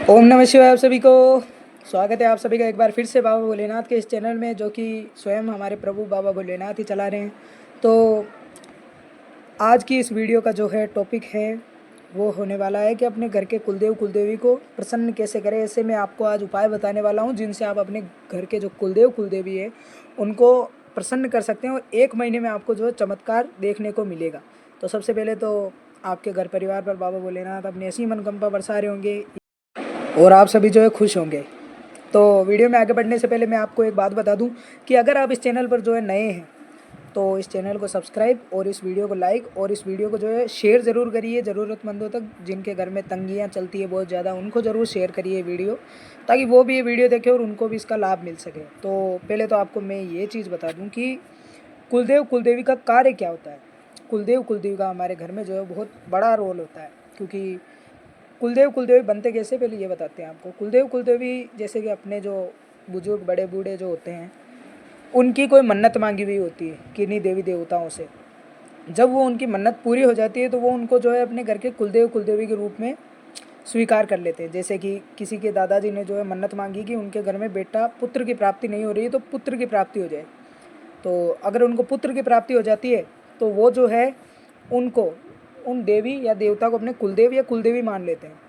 ओम नमः शिवाय। आप सभी को स्वागत है आप सभी का एक बार फिर से बाबा भोलेनाथ के इस चैनल में, जो कि स्वयं हमारे प्रभु बाबा भोलेनाथ ही चला रहे हैं। तो आज की इस वीडियो का जो है टॉपिक है वो होने वाला है कि अपने घर के कुलदेव कुलदेवी को प्रसन्न कैसे करें। ऐसे मैं आपको आज उपाय बताने वाला हूँ जिनसे आप अपने घर के जो कुलदेव कुलदेवी है उनको प्रसन्न कर सकते हैं और 1 महीने में आपको जो है चमत्कार देखने को मिलेगा। तो सबसे पहले तो आपके घर परिवार पर बाबा भोलेनाथ अपनी ऐसी मनोकामना बरसा रहे होंगे और आप सभी जो है खुश होंगे। तो वीडियो में आगे बढ़ने से पहले मैं आपको एक बात बता दूं कि अगर आप इस चैनल पर जो है नए हैं तो इस चैनल को सब्सक्राइब और इस वीडियो को लाइक और इस वीडियो को जो है शेयर ज़रूर करिए ज़रूरतमंदों तक। जिनके घर में तंगियाँ चलती है बहुत ज़्यादा उनको ज़रूर शेयर करिए वीडियो, ताकि वो भी ये वीडियो देखें और उनको भी इसका लाभ मिल सके। तो पहले तो आपको मैं ये चीज़ बता दूँ कि कुलदेव कुलदेवी का कार्य क्या होता है। कुलदेव कुलदेवी का हमारे घर में जो है बहुत बड़ा रोल होता है, क्योंकि कुलदेव कुलदेवी बनते कैसे पहले ये बताते हैं आपको। कुलदेव कुलदेवी जैसे कि अपने जो बुजुर्ग बड़े बूढ़े जो होते हैं उनकी कोई मन्नत मांगी हुई होती है किन्हीं देवी देवताओं से। जब वो उनकी मन्नत पूरी हो जाती है तो वो उनको जो है अपने घर के कुलदेव कुलदेवी के रूप में स्वीकार कर लेते हैं। जैसे कि किसी के दादाजी ने जो है मन्नत मांगी कि उनके घर में बेटा पुत्र की प्राप्ति नहीं हो रही है तो पुत्र की प्राप्ति हो जाए। तो अगर उनको पुत्र की प्राप्ति हो जाती है तो वो जो है उनको उन देवी या देवता को अपने कुलदेव या कुलदेवी मान लेते हैं।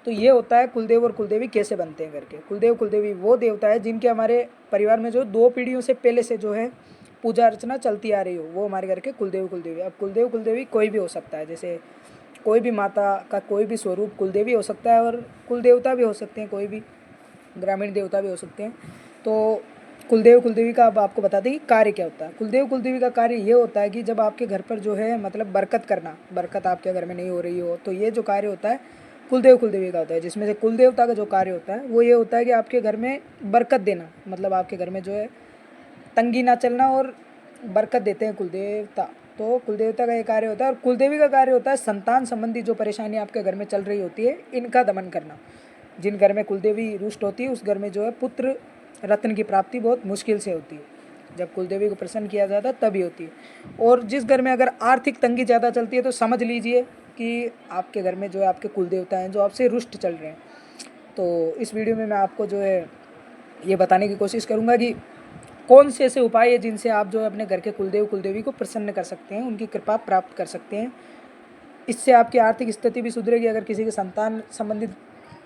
तो ये होता है कुलदेव और कुलदेवी कैसे बनते हैं करके। कुलदेव कुलदेवी वो देवता है जिनके हमारे परिवार में जो 2 पीढ़ियों से पहले से जो है पूजा अर्चना चलती आ रही हो, वो हमारे घर के कुलदेव कुलदेवी। अब कुलदेव कुलदेवी कोई भी हो सकता है, जैसे कोई भी माता का कोई भी स्वरूप कुलदेवी हो सकता है और कुलदेवता भी हो सकते हैं, कोई भी ग्रामीण देवता भी हो सकते हैं। तो कुलदेव कुलदेवी का अब आपको बता दें कि कार्य क्या होता है। कुलदेव कुलदेवी का कार्य ये होता है कि जब आपके घर पर जो है मतलब बरकत करना, बरकत आपके घर में नहीं हो रही हो, तो ये जो कार्य होता है कुलदेव कुलदेवी का होता है। जिसमें से कुलदेवता का जो कार्य होता है वो ये होता है कि आपके घर में बरकत देना, मतलब आपके घर में जो है तंगी ना चलना और बरकत देते हैं कुलदेवता। तो कुलदेवता का ये कार्य होता है। और कुलदेवी का कार्य होता है संतान संबंधी जो परेशानी आपके घर में चल रही होती है इनका दमन करना। जिन घर में कुलदेवी रुष्ट होती है उस घर में जो है पुत्र रत्न की प्राप्ति बहुत मुश्किल से होती है। जब कुलदेवी को प्रसन्न किया जाता है तभी होती है। और जिस घर में अगर आर्थिक तंगी ज़्यादा चलती है तो समझ लीजिए कि आपके घर में जो है आपके कुलदेवता हैं जो आपसे रुष्ट चल रहे हैं। तो इस वीडियो में मैं आपको जो है ये बताने की कोशिश करूँगा कि कौन से ऐसे उपाय है जिनसे आप जो है अपने घर के कुलदेव कुलदेवी को प्रसन्न कर सकते हैं, उनकी कृपा प्राप्त कर सकते हैं। इससे आपकी आर्थिक स्थिति भी सुधरेगी। अगर किसी के संतान संबंधित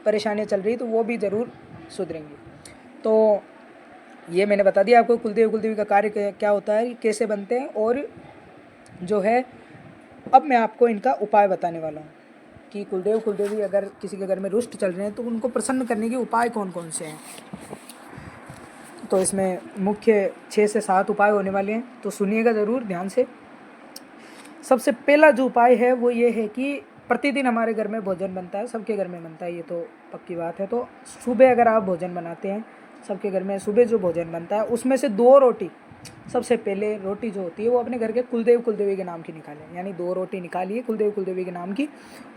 परेशानियाँ चल रही तो वो भी ज़रूर सुधरेंगी। तो ये मैंने बता दिया आपको कुलदेव कुलदेवी का कार्य क्या होता है, कैसे बनते हैं। और जो है अब मैं आपको इनका उपाय बताने वाला हूँ कि कुलदेव कुलदेवी अगर किसी के घर में रुष्ट चल रहे हैं तो उनको प्रसन्न करने के उपाय कौन कौन से हैं। तो इसमें मुख्य 6 से 7 उपाय होने वाले हैं, तो सुनिएगा ज़रूर ध्यान से। सबसे पहला जो उपाय है वो ये है कि प्रतिदिन हमारे घर में भोजन बनता है, सबके घर में बनता है, ये तो पक्की बात है। तो सुबह अगर आप भोजन बनाते हैं, सबके घर में सुबह जो भोजन बनता है उसमें से 2 रोटी, सबसे पहले रोटी जो होती है वो अपने घर के कुलदेव कुलदेवी के नाम की निकालें। यानी 2 रोटी निकालिए कुलदेव कुलदेवी के नाम की,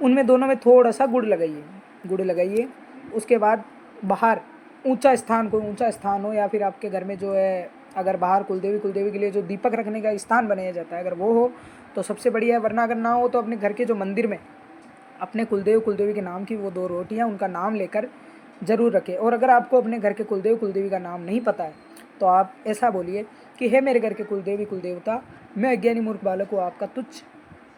उनमें दोनों में थोड़ा सा गुड़ लगाइए। उसके बाद बाहर ऊंचा स्थान, कोई ऊंचा स्थान हो या फिर आपके घर में जो है अगर बाहर कुलदेवी कुलदेवी के लिए जो दीपक रखने का स्थान बनाया जाता है अगर वो हो तो सबसे बढ़िया है। वरना अगर ना हो तो अपने घर के जो मंदिर में अपने कुलदेव कुलदेवी के नाम की वो 2 रोटियां उनका नाम लेकर ज़रूर रखें। और अगर आपको अपने घर के कुलदेव कुलदेवी का नाम नहीं पता है तो आप ऐसा बोलिए कि हे मेरे घर के कुलदेवी कुलदेवता, मैं अज्ञानी मूर्ख बालक हूँ, आपका तुच्छ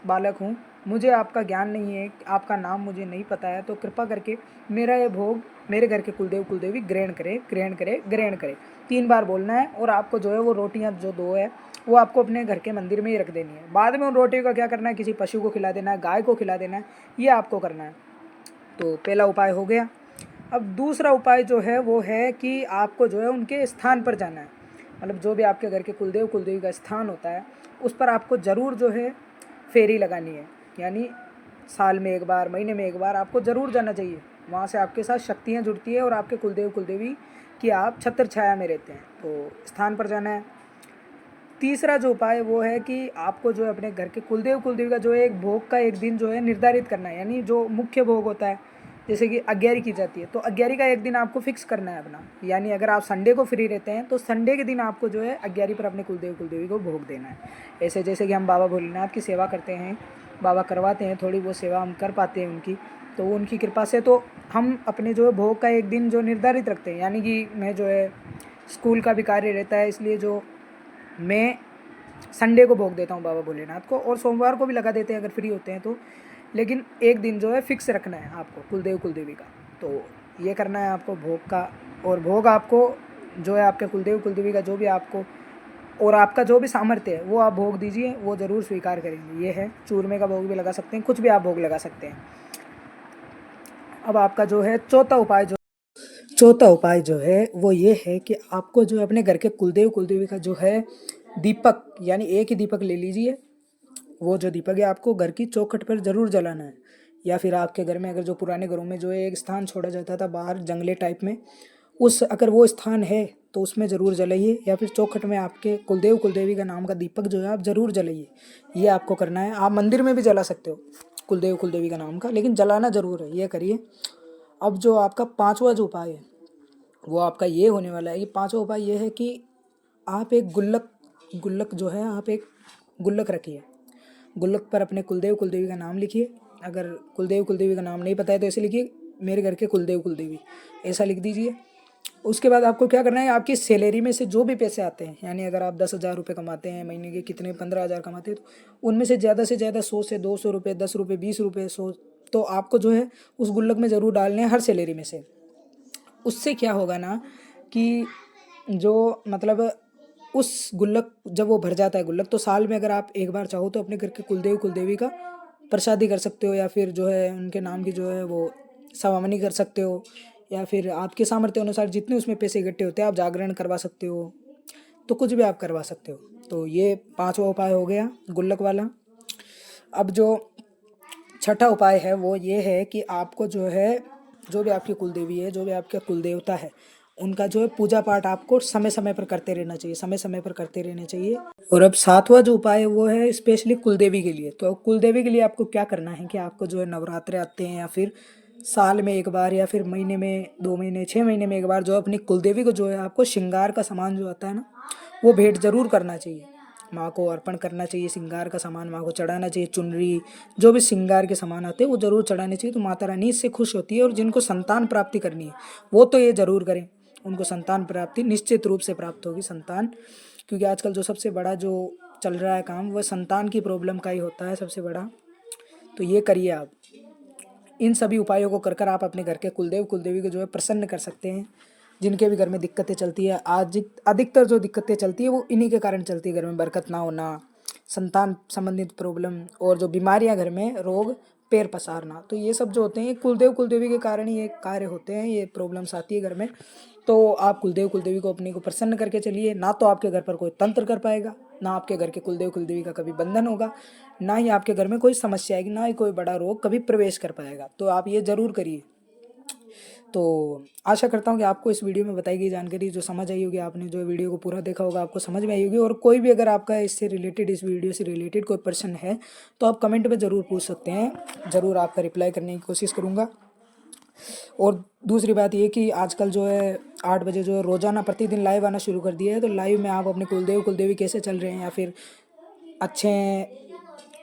बालक हूँ, मुझे आपका ज्ञान नहीं है, आपका नाम मुझे नहीं पता है, तो कृपा करके मेरा ये भोग मेरे घर के कुलदेव कुलदेवी ग्रहण करे ग्रहण करे ग्रहण करे। 3 बार बोलना है और आपको जो है वो रोटियां जो 2 है वो आपको अपने घर के मंदिर में ही रख देनी है। बाद में उन रोटियों का क्या करना है, किसी पशु को खिला देना है, गाय को खिला देना है, ये आपको करना है। तो पहला उपाय हो गया। अब दूसरा उपाय जो है वो है कि आपको जो है उनके स्थान पर जाना है। मतलब जो भी आपके घर के कुलदेव कुलदेवी का स्थान होता है उस पर आपको ज़रूर जो है फेरी लगानी है। यानी साल में 1 बार, महीने में 1 बार आपको ज़रूर जाना चाहिए। वहाँ से आपके साथ शक्तियाँ जुड़ती है और आपके कुलदेव कुलदेवी की आप छत्र छाया में रहते हैं। तो स्थान पर जाना है। तीसरा जो उपाय है वो है कि आपको जो है अपने घर के कुलदेव कुलदेवी का जो है एक भोग का एक दिन जो है निर्धारित करना है। यानी जो मुख्य भोग होता है जैसे कि अग्यारी की जाती है तो अग्यारी का एक दिन आपको फिक्स करना है अपना। यानी अगर आप संडे को फ्री रहते हैं तो संडे के दिन आपको जो है अग्यारी पर अपने कुलदेव कुलदेवी को भोग देना है। ऐसे जैसे कि हम बाबा भोलेनाथ की सेवा करते हैं, बाबा करवाते हैं, थोड़ी वो सेवा हम कर पाते हैं उनकी, तो उनकी कृपा से तो हम अपने जो है भोग का एक दिन जो निर्धारित रखते हैं, यानी कि मैं जो है स्कूल का भी कार्य रहता है, इसलिए जो मैं संडे को भोग देता हूँ बाबा भोलेनाथ को, और सोमवार को भी लगा देते हैं अगर फ्री होते हैं तो। लेकिन एक दिन जो है फिक्स रखना है आपको कुलदेव कुलदेवी का, तो ये करना है आपको भोग का। और भोग आपको जो है आपके कुलदेव कुलदेवी का जो भी आपको और आपका जो भी सामर्थ्य है वो आप भोग दीजिए, वो ज़रूर स्वीकार करेंगे। ये है, चूरमे का भोग भी लगा सकते हैं, कुछ भी आप भोग लगा सकते हैं। अब आपका जो है चौथा उपाय जो है वो ये है कि आपको जो है अपने घर के कुलदेव कुलदेवी का जो है दीपक, यानी एक ही दीपक ले लीजिए। वो जो दीपक है आपको घर की चौखट पर ज़रूर जलाना है, या फिर आपके घर में अगर जो पुराने घरों में जो है एक स्थान छोड़ा जाता था बाहर जंगले टाइप में, उस अगर वो स्थान है तो उसमें ज़रूर जलाइए, या फिर चौखट में आपके कुलदेव कुलदेवी का नाम का दीपक जो है आप ज़रूर जलाइए। ये आपको करना है। आप मंदिर में भी जला सकते हो कुलदेव कुलदेवी का नाम का, लेकिन जलाना ज़रूर है, ये करिए। अब जो आपका पाँचवा जो उपाय है वो आपका ये होने वाला है कि पाँचवा उपाय ये है कि आप एक गुल्लक जो है आप एक गुल्लक रखिए। गुल्लक पर अपने कुलदेव कुलदेवी का नाम लिखिए। अगर कुलदेव कुलदेवी का नाम नहीं पता है तो ऐसे लिखिए, मेरे घर के कुलदेव कुलदेवी, ऐसा लिख दीजिए। उसके बाद आपको क्या करना है, आपकी सैलरी में से जो भी पैसे आते हैं, यानी अगर आप 10,000 रुपये कमाते हैं महीने के, कितने 15,000 कमाते हैं, तो उनमें से ज़्यादा 100 से 200 रुपये, 10 रुपये, 20 रुपये, 100, तो आपको जो है उस गुल्लक में ज़रूर डालने हैं हर सैलरी में से। उससे क्या होगा ना कि जो मतलब उस गुल्लक जब वो भर जाता है गुल्लक, तो साल में अगर आप एक बार चाहो तो अपने घर के कुलदेव कुलदेवी का प्रसादी कर सकते हो, या फिर जो है उनके नाम की जो है वो सवामनी कर सकते हो, या फिर आपके सामर्थ्य अनुसार जितने उसमें पैसे इकट्ठे होते हैं आप जागरण करवा सकते हो, तो कुछ भी आप करवा सकते हो। तो ये पांचवा उपाय हो गया गुल्लक वाला। अब जो छठा उपाय है वो ये है कि आपको जो है जो भी आपकी कुलदेवी है, जो भी आपका कुलदेवता है, उनका जो है पूजा पाठ आपको समय समय पर करते रहना चाहिए, समय समय पर करते रहने चाहिए। और अब सातवां जो उपाय है वो है स्पेशली कुलदेवी के लिए। तो कुलदेवी के लिए आपको क्या करना है कि आपको जो है नवरात्रे आते हैं, या फिर साल में एक बार, या फिर महीने में 2 महीने, 6 महीने में एक बार, जो अपनी कुलदेवी को जो है आपको श्रृंगार का सामान जो आता है ना, वो भेंट जरूर करना चाहिए। माँ को अर्पण करना चाहिए, श्रृंगार का सामान माँ को चढ़ाना चाहिए, चुनरी, जो भी श्रृंगार के सामान आते हैं वो जरूर चढ़ाने चाहिए। तो माता रानी इससे खुश होती है। और जिनको संतान प्राप्ति करनी है वो तो ये जरूर करें, उनको संतान प्राप्ति निश्चित रूप से प्राप्त होगी संतान, क्योंकि आजकल जो सबसे बड़ा जो चल रहा है काम वह संतान की प्रॉब्लम का ही होता है सबसे बड़ा। तो ये करिए आप। इन सभी उपायों को कर कर आप अपने घर के कुलदेव कुलदेवी को जो है प्रसन्न कर सकते हैं। जिनके भी घर में दिक्कतें चलती है, आज अधिकतर जो दिक्कतें चलती है वो इन्हीं के कारण चलती है। घर में बरकत ना होना, संतान संबंधित प्रॉब्लम, और जो बीमारियां घर में, रोग, पैर पसारना, तो ये सब जो होते हैं ये कुलदेव कुलदेवी के कारण ही ये कार्य होते हैं, ये प्रॉब्लम्स आती है घर में। तो आप कुलदेव कुलदेवी को अपने को प्रसन्न करके चलिए। ना तो आपके घर पर कोई तंत्र कर पाएगा, ना आपके घर के कुलदेव कुलदेवी का कभी बंधन होगा, ना ही आपके घर में कोई समस्या आएगी, ना ही कोई बड़ा रोग कभी प्रवेश कर पाएगा। तो आप ये ज़रूर करिए। तो आशा करता हूँ कि आपको इस वीडियो में बताई गई जानकारी जो समझ आई होगी, आपने जो वीडियो को पूरा देखा होगा आपको समझ में आई होगी। और कोई भी अगर आपका इससे रिलेटेड, इस वीडियो से रिलेटेड कोई प्रश्न है तो आप कमेंट में ज़रूर पूछ सकते हैं, ज़रूर आपका रिप्लाई करने की कोशिश करूँगा। और दूसरी बात ये कि आजकल जो है 8 बजे जो है रोज़ाना प्रतिदिन लाइव आना शुरू कर दिया है। तो लाइव में आप अपने कुलदेव कुलदेवी कैसे चल रहे हैं, या फिर अच्छे हैं,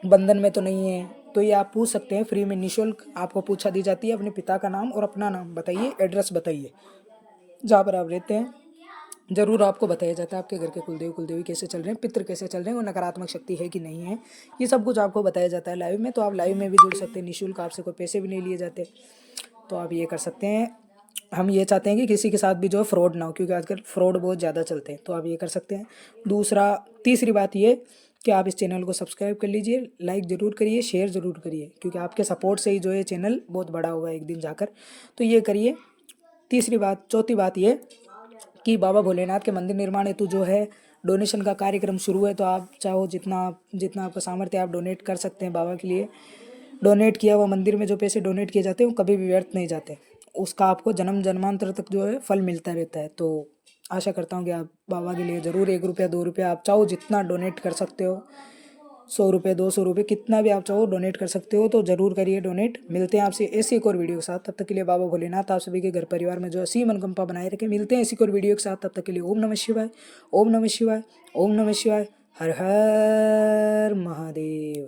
बंधन में तो नहीं है, तो ये आप पूछ सकते हैं फ्री में, निःशुल्क आपको पूछा दी जाती है। अपने पिता का नाम और अपना नाम बताइए, एड्रेस बताइए जहाँ पर आप रहते हैं, ज़रूर आपको बताया जाता है आपके घर के कुलदेव कुलदेवी कैसे चल रहे हैं, पितृ कैसे चल रहे हैं, वो नकारात्मक शक्ति है कि नहीं है, ये सब कुछ आपको बताया जाता है लाइव में। तो आप लाइव में भी जुड़ सकते हैं निःशुल्क, आपसे कोई पैसे भी नहीं लिए जाते। तो आप ये कर सकते हैं। हम ये चाहते हैं कि किसी के साथ भी जो है फ्रॉड ना हो, क्योंकि आजकल फ्रॉड बहुत ज़्यादा चलते हैं। तो आप ये कर सकते हैं। तीसरी बात ये कि आप इस चैनल को सब्सक्राइब कर लीजिए, लाइक ज़रूर करिए, शेयर ज़रूर करिए, क्योंकि आपके सपोर्ट से ही जो है चैनल बहुत बड़ा होगा एक दिन जाकर। तो ये करिए। चौथी बात ये कि बाबा भोलेनाथ के मंदिर निर्माण हेतु जो है डोनेशन का कार्यक्रम शुरू है। तो आप चाहो जितना जितना आपका सामर्थ्य आप डोनेट कर सकते हैं बाबा के लिए। डोनेट किया हुआ मंदिर में जो पैसे डोनेट किए जाते हैं वो कभी भी व्यर्थ नहीं जाते, उसका आपको जन्म जन्मांतर तक जो है फल मिलता रहता है। तो आशा करता हूँ कि आप बाबा के लिए ज़रूर 1 रुपया 2 रुपया आप चाहो जितना डोनेट कर सकते हो, 100 रुपये 200 रुपये कितना भी आप चाहो डोनेट कर सकते हो, तो ज़रूर करिए डोनेट। मिलते हैं आपसे ऐसी एक और वीडियो के साथ, तब तक के लिए बाबा भोलेनाथ आप सभी के घर परिवार में जो ऐसी मनोकामना बनाए रखे। मिलते हैं ऐसी एक और वीडियो के साथ, तब तक के लिए ओम नमः शिवाय, ओम नमः शिवाय, ओम नमः शिवाय, हर हर महादेव।